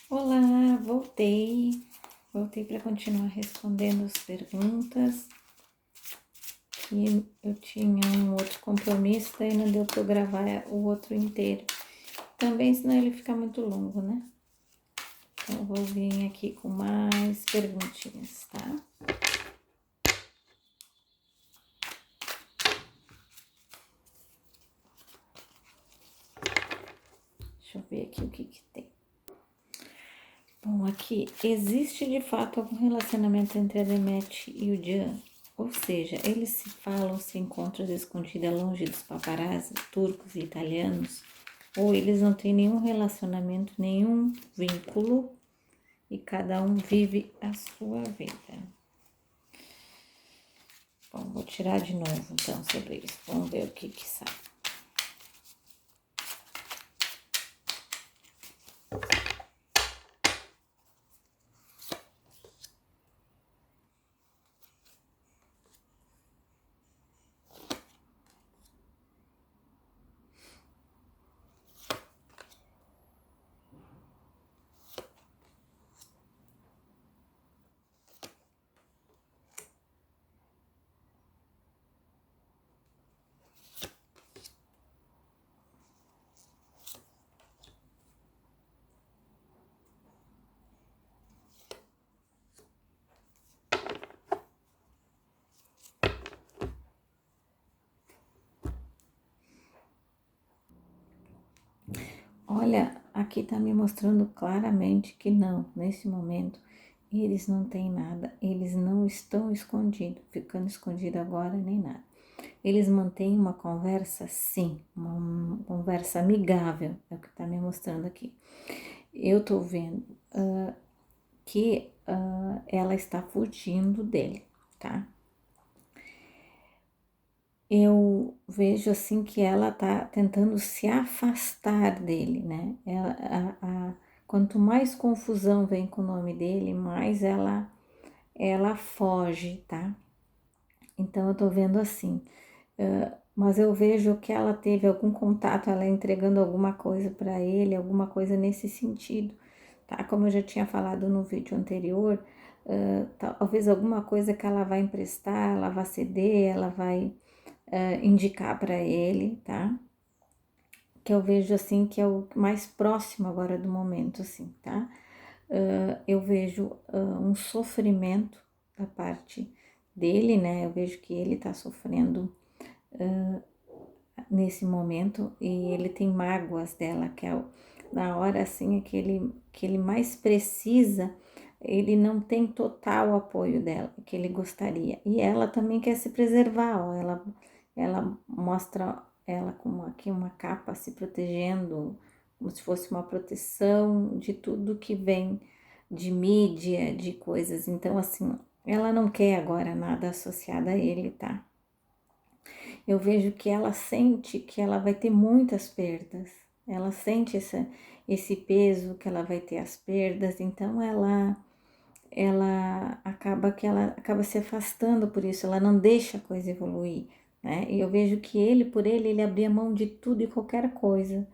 Olá, voltei. Voltei para continuar respondendo as perguntas. E eu tinha um outro compromisso, daí não deu para eu gravar o outro inteiro. Também, senão ele fica muito longo, né? Então, eu vou vir aqui com mais perguntinhas, tá? Deixa eu ver aqui o que tem. Bom, aqui, existe de fato algum relacionamento entre a Demet e o Can? Ou seja, eles se falam, se encontram escondidas longe dos paparazzi turcos e italianos? Ou eles não têm nenhum relacionamento, nenhum vínculo e cada um vive a sua vida? Bom, vou tirar de novo então sobre isso. Vamos ver o que sai. Olha, aqui tá me mostrando claramente que não, nesse momento, eles não têm nada, eles não estão escondidos, ficando escondido agora nem nada. Eles mantêm uma conversa, sim, uma conversa amigável, é o que tá me mostrando aqui. Eu tô vendo que ela está fugindo dele, tá? Eu vejo assim que ela tá tentando se afastar dele, né? Quanto mais confusão vem com o nome dele, mais ela foge, tá? Então eu tô vendo assim, mas eu vejo que ela teve algum contato, ela entregando alguma coisa para ele, alguma coisa nesse sentido, tá? Como eu já tinha falado no vídeo anterior, talvez alguma coisa que ela vai emprestar, ela vai ceder, ela vai indicar para ele, tá? Que eu vejo assim que é o mais próximo agora do momento, assim, tá? Eu vejo um sofrimento da parte dele, né? Eu vejo que ele tá sofrendo nesse momento e ele tem mágoas dela, que é na hora assim que ele mais precisa, ele não tem total apoio dela, que ele gostaria. E ela também quer se preservar, ó, ela mostra ela com aqui uma capa se protegendo, como se fosse uma proteção de tudo que vem de mídia, de coisas. Então, assim, ela não quer agora nada associado a ele, tá? Eu vejo que ela sente que ela vai ter muitas perdas, ela sente esse peso que ela vai ter as perdas, então ela acaba se afastando por isso, ela não deixa a coisa evoluir, né? E eu vejo que por ele abria mão de tudo e qualquer coisa.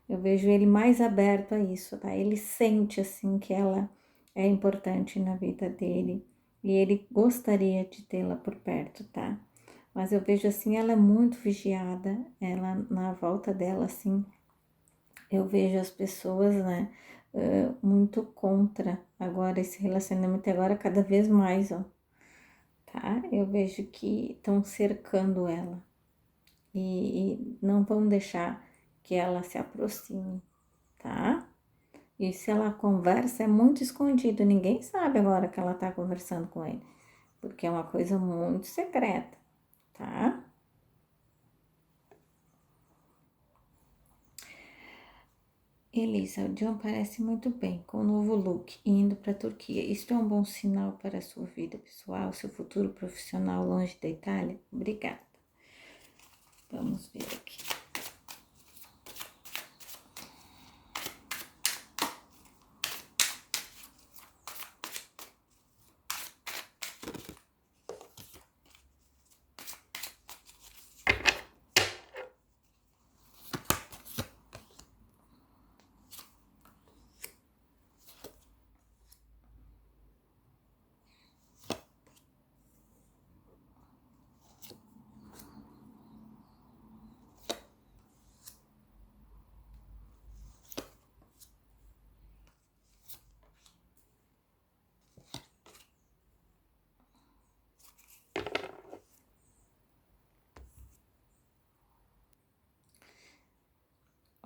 Eu vejo ele mais aberto a isso, tá? Ele sente assim que ela é importante na vida dele e ele gostaria de tê-la por perto, tá? Mas eu vejo assim, ela é muito vigiada, ela na volta dela assim, eu vejo as pessoas, né, muito contra agora esse relacionamento agora cada vez mais, ó, tá? Eu vejo que estão cercando ela e não vão deixar que ela se aproxime, tá? E se ela conversa, é muito escondido, ninguém sabe agora que ela tá conversando com ele, porque é uma coisa muito secreta, tá? Elisa, o John parece muito bem com o novo look e indo para a Turquia. Isto é um bom sinal para a sua vida pessoal, seu futuro profissional longe da Itália? Obrigada. Vamos ver aqui.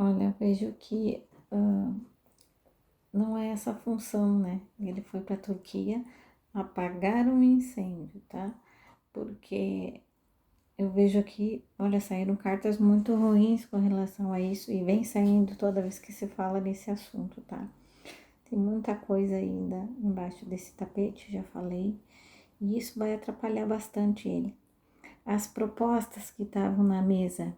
Olha, eu vejo que não é essa a função, né? Ele foi para a Turquia apagar um incêndio, tá? Porque eu vejo aqui, olha, saíram cartas muito ruins com relação a isso e vem saindo toda vez que se fala desse assunto, tá? Tem muita coisa ainda embaixo desse tapete, já falei, e isso vai atrapalhar bastante ele. As propostas que estavam na mesa,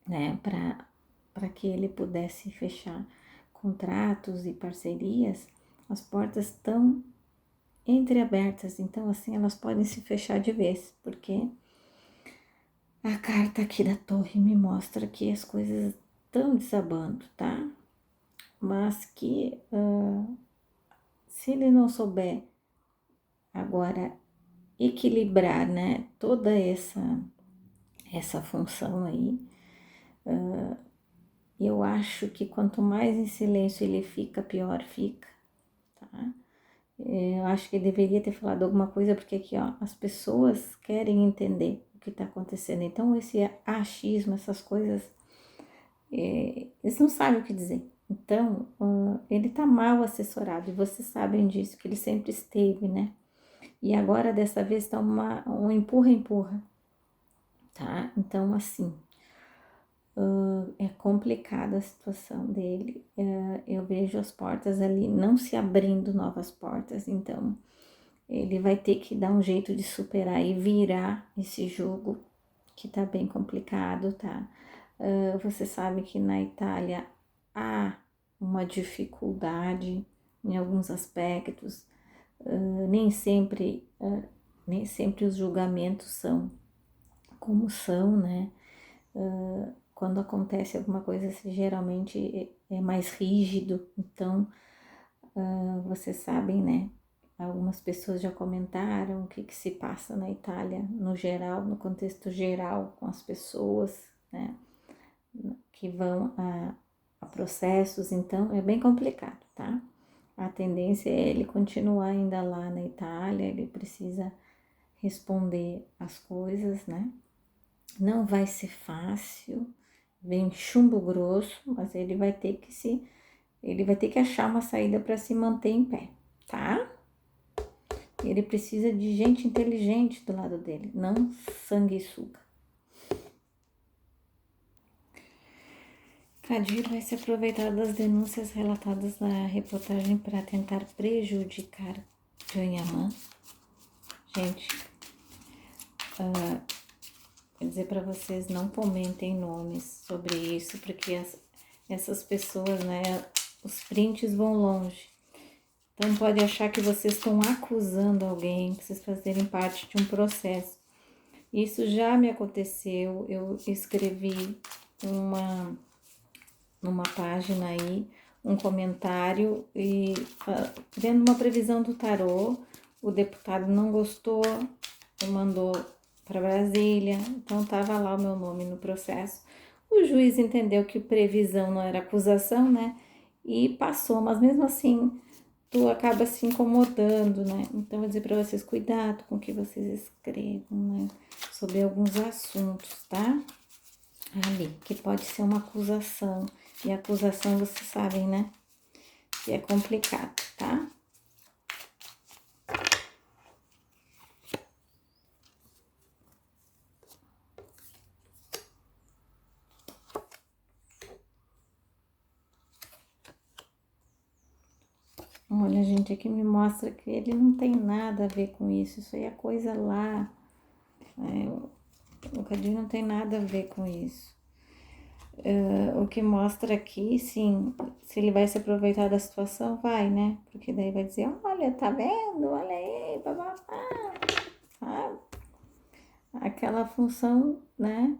né, para que ele pudesse fechar contratos e parcerias, as portas estão entreabertas, então assim elas podem se fechar de vez, porque a carta aqui da torre me mostra que as coisas estão desabando, tá? Mas que se ele não souber agora equilibrar, né, toda essa função aí, eu acho que quanto mais em silêncio ele fica, pior fica, tá? Eu acho que ele deveria ter falado alguma coisa, porque aqui, ó, as pessoas querem entender o que tá acontecendo. Então, esse achismo, essas coisas, eles não sabem o que dizer. Então, ele tá mal assessorado, e vocês sabem disso, que ele sempre esteve, né? E agora, dessa vez, tá um empurra-empurra, tá? Então, assim, é complicada a situação dele. Eu vejo as portas ali não se abrindo, novas portas, então ele vai ter que dar um jeito de superar e virar esse jogo que tá bem complicado, tá? Você sabe que na Itália há uma dificuldade em alguns aspectos, nem sempre os julgamentos são como são, né? Quando acontece alguma coisa, assim, geralmente é mais rígido, então vocês sabem, né? Algumas pessoas já comentaram o que se passa na Itália, no geral, no contexto geral, com as pessoas, né? Que vão a processos, então é bem complicado, tá? A tendência é ele continuar ainda lá na Itália, ele precisa responder as coisas, né? Não vai ser fácil, vem chumbo grosso, mas ele vai ter que achar uma saída para se manter em pé, tá? Ele precisa de gente inteligente do lado dele, não sanguessuga. Kadir vai se aproveitar das denúncias relatadas na reportagem para tentar prejudicar Janyaman. Gente, quer dizer para vocês, não comentem nomes sobre isso, porque essas pessoas, né, os prints vão longe. Então pode achar que vocês estão acusando alguém, que vocês fazerem parte de um processo. Isso já me aconteceu, eu escrevi numa página aí, um comentário e vendo uma previsão do tarô, o deputado não gostou e mandou para Brasília, então tava lá o meu nome no processo. O juiz entendeu que previsão não era acusação, né? E passou, mas mesmo assim tu acaba se incomodando, né? Então, eu vou dizer para vocês, cuidado com o que vocês escrevam, né? Sobre alguns assuntos, tá? Ali, que pode ser uma acusação. E acusação, vocês sabem, né? Que é complicado, tá? Olha, gente, aqui me mostra que ele não tem nada a ver com isso. Isso aí é coisa lá. O Cadinho não tem nada a ver com isso. O que mostra aqui, sim, se ele vai se aproveitar da situação, vai, né? Porque daí vai dizer, olha, tá vendo? Olha aí, bababá. Sabe? Aquela função, né?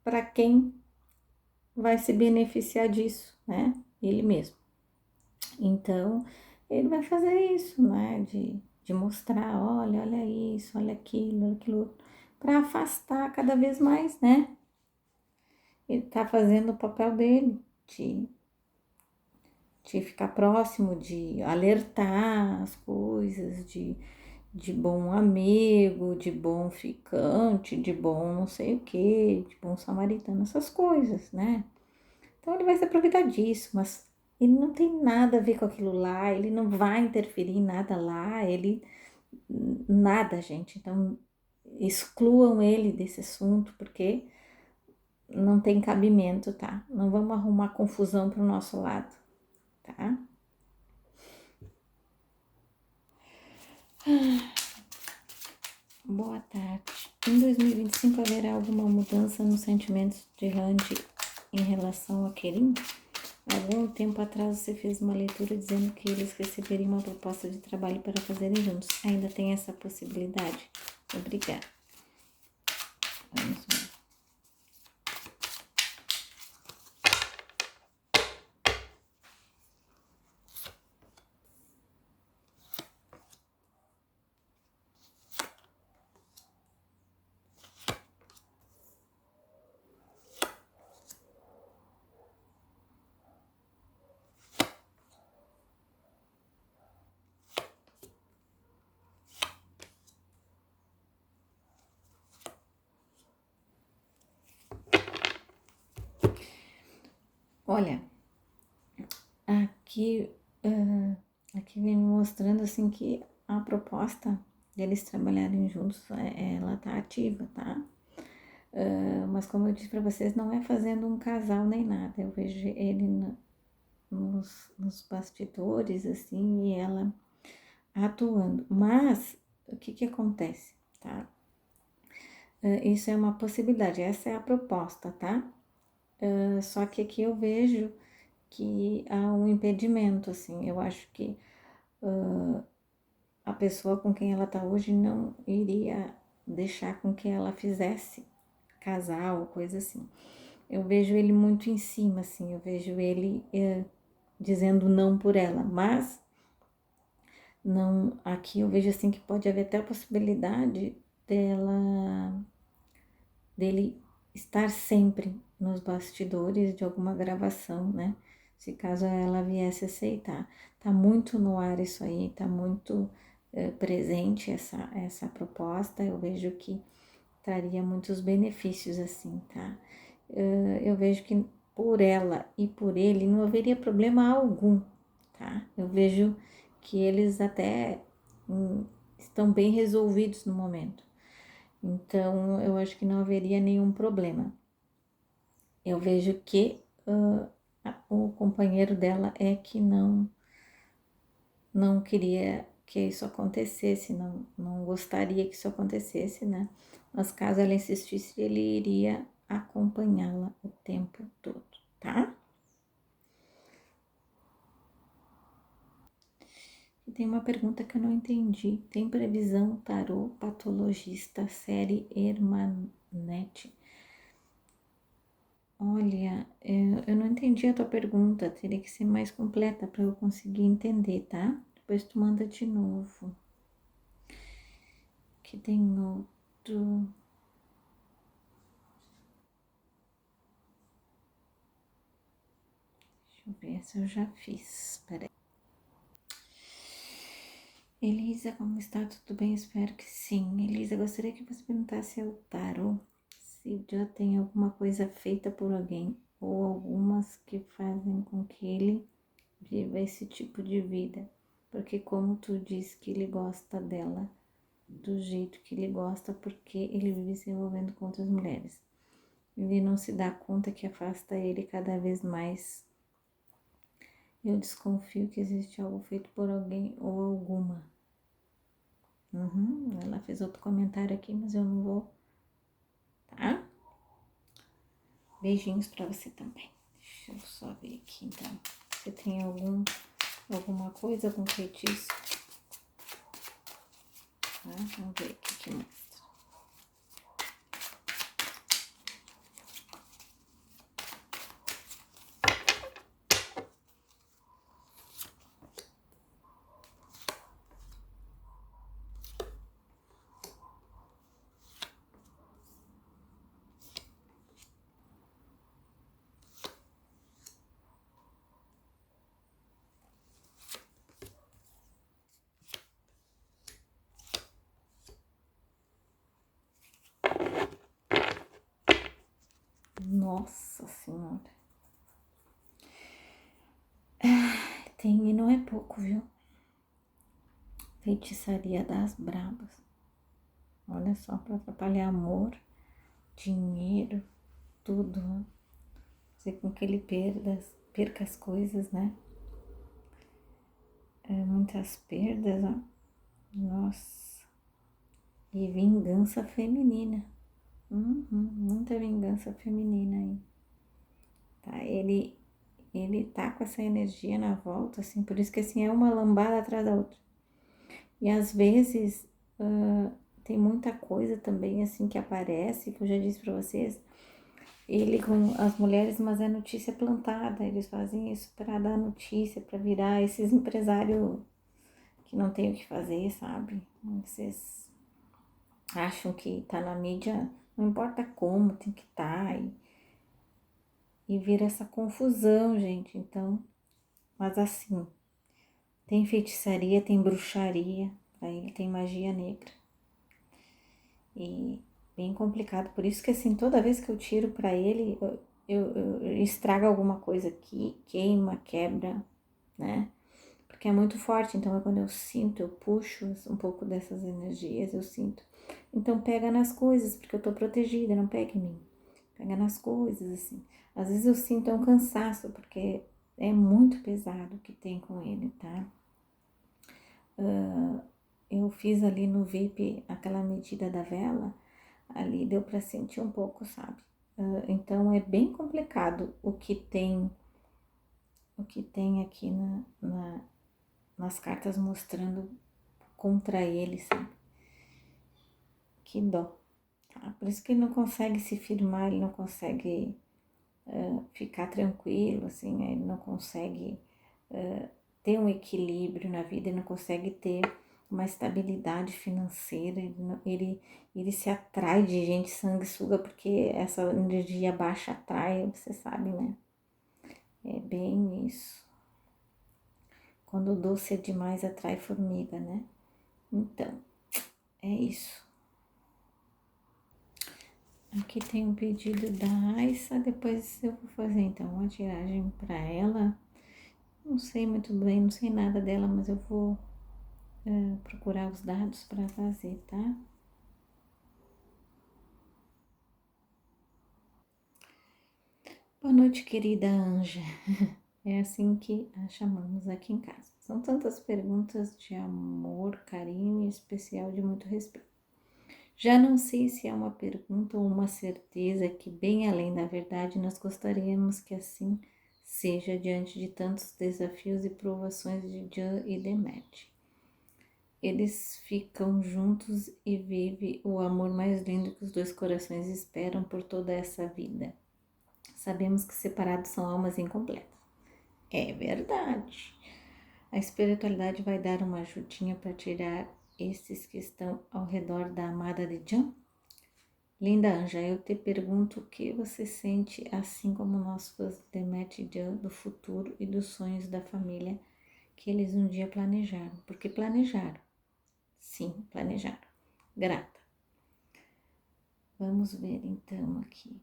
Para quem vai se beneficiar disso, né? Ele mesmo. Então, ele vai fazer isso, né? De mostrar, olha isso, olha aquilo outro, para afastar cada vez mais, né? Ele tá fazendo o papel dele, de ficar próximo, de alertar as coisas, de bom amigo, de bom ficante, de bom não sei o que, de bom samaritano, essas coisas, né? Então ele vai se aproveitar disso, mas ele não tem nada a ver com aquilo lá, ele não vai interferir em nada lá, ele nada, gente. Então excluam ele desse assunto, porque não tem cabimento, tá? Não vamos arrumar confusão pro nosso lado, tá? Boa tarde. Em 2025 haverá alguma mudança nos sentimentos de Randy em relação a Kerim? Algum tempo atrás você fez uma leitura dizendo que eles receberiam uma proposta de trabalho para fazerem juntos. Ainda tem essa possibilidade? Obrigada. Vamos ver. Olha, aqui, aqui vem me mostrando assim que a proposta deles trabalharem juntos, ela tá ativa, tá? Mas como eu disse para vocês, não é fazendo um casal nem nada. Eu vejo ele nos bastidores, assim, e ela atuando. Mas, o que que acontece, tá? Isso é uma possibilidade, essa é a proposta, tá? Só que aqui eu vejo que há um impedimento, assim, eu acho que a pessoa com quem ela tá hoje não iria deixar com que ela fizesse casal, coisa assim. Eu vejo ele muito em cima, assim, eu vejo ele dizendo não por ela, mas não, aqui eu vejo assim que pode haver até a possibilidade dele estar sempre nos bastidores de alguma gravação, né? Se caso ela viesse aceitar. Tá muito no ar isso aí, tá muito presente essa proposta, eu vejo que traria muitos benefícios assim, tá? Eu vejo que por ela e por ele não haveria problema algum, tá? Eu vejo que eles até estão bem resolvidos no momento. Então, eu acho que não haveria nenhum problema. Eu vejo que o companheiro dela é que não queria que isso acontecesse, não gostaria que isso acontecesse, né? Mas caso ela insistisse, ele iria acompanhá-la o tempo todo, tá? E tem uma pergunta que eu não entendi. Tem previsão tarô patologista série Hermanete? Olha, eu não entendi a tua pergunta. Teria que ser mais completa para eu conseguir entender, tá? Depois tu manda de novo. Que tem outro. Deixa eu ver se eu já fiz. Peraí. Elisa, como está? Tudo bem? Espero que sim. Elisa, gostaria que você perguntasse ao tarô se já tem alguma coisa feita por alguém ou algumas que fazem com que ele viva esse tipo de vida. Porque como tu diz que ele gosta dela do jeito que ele gosta, porque ele vive se envolvendo com outras mulheres. Ele não se dá conta que afasta ele cada vez mais. Eu desconfio que existe algo feito por alguém ou alguma. Ela fez outro comentário aqui, mas eu não vou, tá? Beijinhos pra você também. Deixa eu só ver aqui, então. Você tem alguma coisa, algum feitiço? Tá? Vamos ver o que mostra. Nossa Senhora. não é pouco, viu? Feitiçaria das brabas. Olha só, para atrapalhar amor, dinheiro, tudo, né? Fazer com que ele perca as coisas, né? Muitas perdas, ó. Nossa. E vingança feminina. Muita vingança feminina aí. Tá? Ele tá com essa energia na volta, assim, por isso que assim é uma lambada atrás da outra. E às vezes tem muita coisa também assim que aparece, que eu já disse pra vocês. Ele com as mulheres, mas é notícia plantada, eles fazem isso para dar notícia, para virar esses empresários que não tem o que fazer, sabe? Vocês acham que tá na mídia, não importa como, tem que estar e vira essa confusão, gente. Então, mas assim, tem feitiçaria, tem bruxaria, pra ele tem magia negra. E bem complicado, por isso que assim, toda vez que eu tiro pra ele, eu estrago alguma coisa aqui, queima, quebra, né? Porque é muito forte, então é quando eu sinto, eu puxo um pouco dessas energias, eu sinto. Então pega nas coisas, porque eu tô protegida, não pega em mim. Pega nas coisas, assim. Às vezes eu sinto um cansaço, porque é muito pesado o que tem com ele, tá? Eu fiz ali no VIP aquela medida da vela, ali deu pra sentir um pouco, sabe? Então é bem complicado o que tem aqui nas cartas mostrando contra ele, sabe? Que dó, tá? Por isso que ele não consegue se firmar, ele não consegue ficar tranquilo, assim, ele não consegue ter um equilíbrio na vida, ele não consegue ter uma estabilidade financeira, ele se atrai de gente sanguessuga, porque essa energia baixa atrai, você sabe, né? É bem isso. Quando o doce é demais, atrai formiga, né? Então, é isso. Aqui tem um pedido da Aissa, depois eu vou fazer então uma tiragem para ela. Não sei muito bem, não sei nada dela, mas eu vou procurar os dados para fazer, tá? Boa noite, querida Anja. É assim que a chamamos aqui em casa. São tantas perguntas de amor, carinho e especial de muito respeito. Já não sei se é uma pergunta ou uma certeza que, bem além da verdade, nós gostaríamos que assim seja diante de tantos desafios e provações de Jan e Demet. Eles ficam juntos e vivem o amor mais lindo que os dois corações esperam por toda essa vida. Sabemos que separados são almas incompletas. É verdade. A espiritualidade vai dar uma ajudinha para tirar esses que estão ao redor da amada de Jan? Linda Anja, eu te pergunto o que você sente, assim como nós fãs de Demet e Jan, do futuro e dos sonhos da família que eles um dia planejaram. Porque planejaram. Sim, planejaram. Grata. Vamos ver então aqui.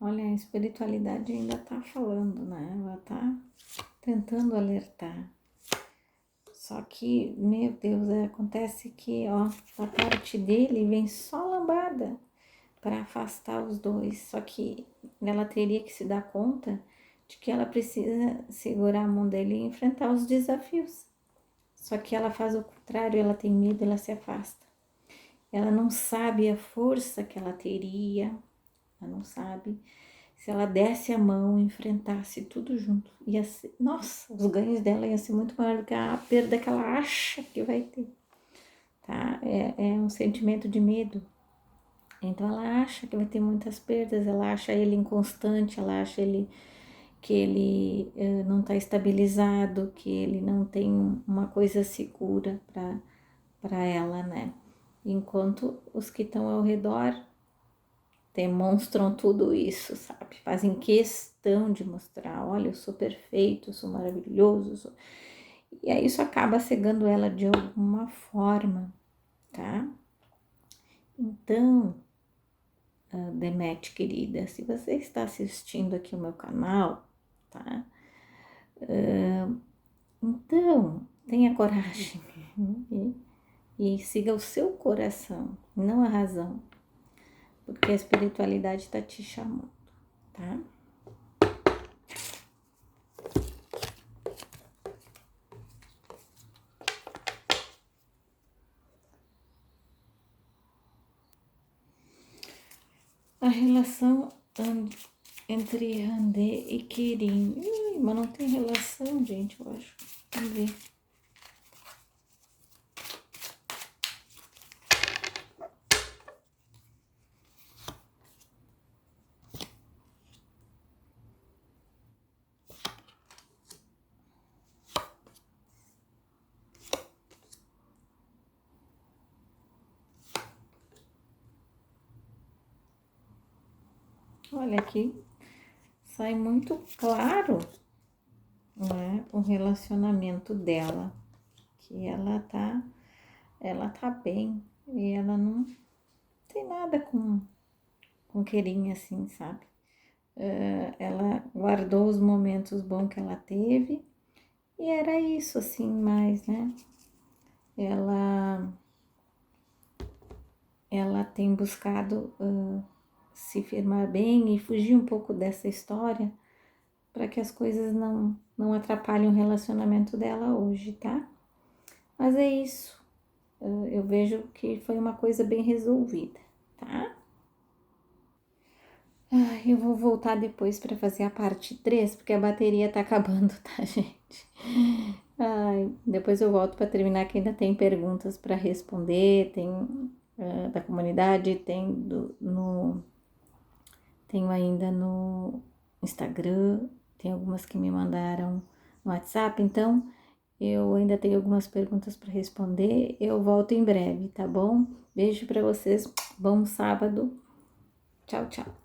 Olha, a espiritualidade ainda tá falando, né? Ela tá tentando alertar. Só que, meu Deus, acontece que, ó, da parte dele vem só lambada para afastar os dois. Só que ela teria que se dar conta de que ela precisa segurar a mão dele e enfrentar os desafios. Só que ela faz o contrário, ela tem medo, ela se afasta. Ela não sabe a força que ela teria, ela não sabe. Se ela desse a mão e enfrentasse tudo junto, ia ser, nossa, os ganhos dela iam ser muito maior do que a perda que ela acha que vai ter, tá? É um sentimento de medo. Então ela acha que vai ter muitas perdas, ela acha ele inconstante, ela acha ele que ele não está estabilizado, que ele não tem uma coisa segura para ela, né? Enquanto os que estão ao redor demonstram tudo isso, sabe? Fazem questão de mostrar, olha, eu sou perfeito, eu sou maravilhoso, e aí isso acaba cegando ela de alguma forma, tá? Então, Demet, querida, se você está assistindo aqui o meu canal, tá? Então, tenha coragem e siga o seu coração, não a razão, porque a espiritualidade está te chamando, tá? A relação entre Randê e Kirin. Mas não tem relação, gente, eu acho. Vamos ver. Olha aqui, sai muito claro, né, o relacionamento dela, que ela tá bem e ela não tem nada com Querinha assim, sabe? Ela guardou os momentos bons que ela teve e era isso assim, mais, né? Ela tem buscado se firmar bem e fugir um pouco dessa história para que as coisas não atrapalhem o relacionamento dela hoje, tá? Mas é isso. Eu vejo que foi uma coisa bem resolvida, tá? Eu vou voltar depois para fazer a parte 3, porque a bateria tá acabando, tá, gente? Depois eu volto para terminar, que ainda tem perguntas para responder, tem da comunidade, tenho ainda no Instagram, tem algumas que me mandaram no WhatsApp, então eu ainda tenho algumas perguntas para responder. Eu volto em breve, tá bom? Beijo para vocês, bom sábado. Tchau, tchau.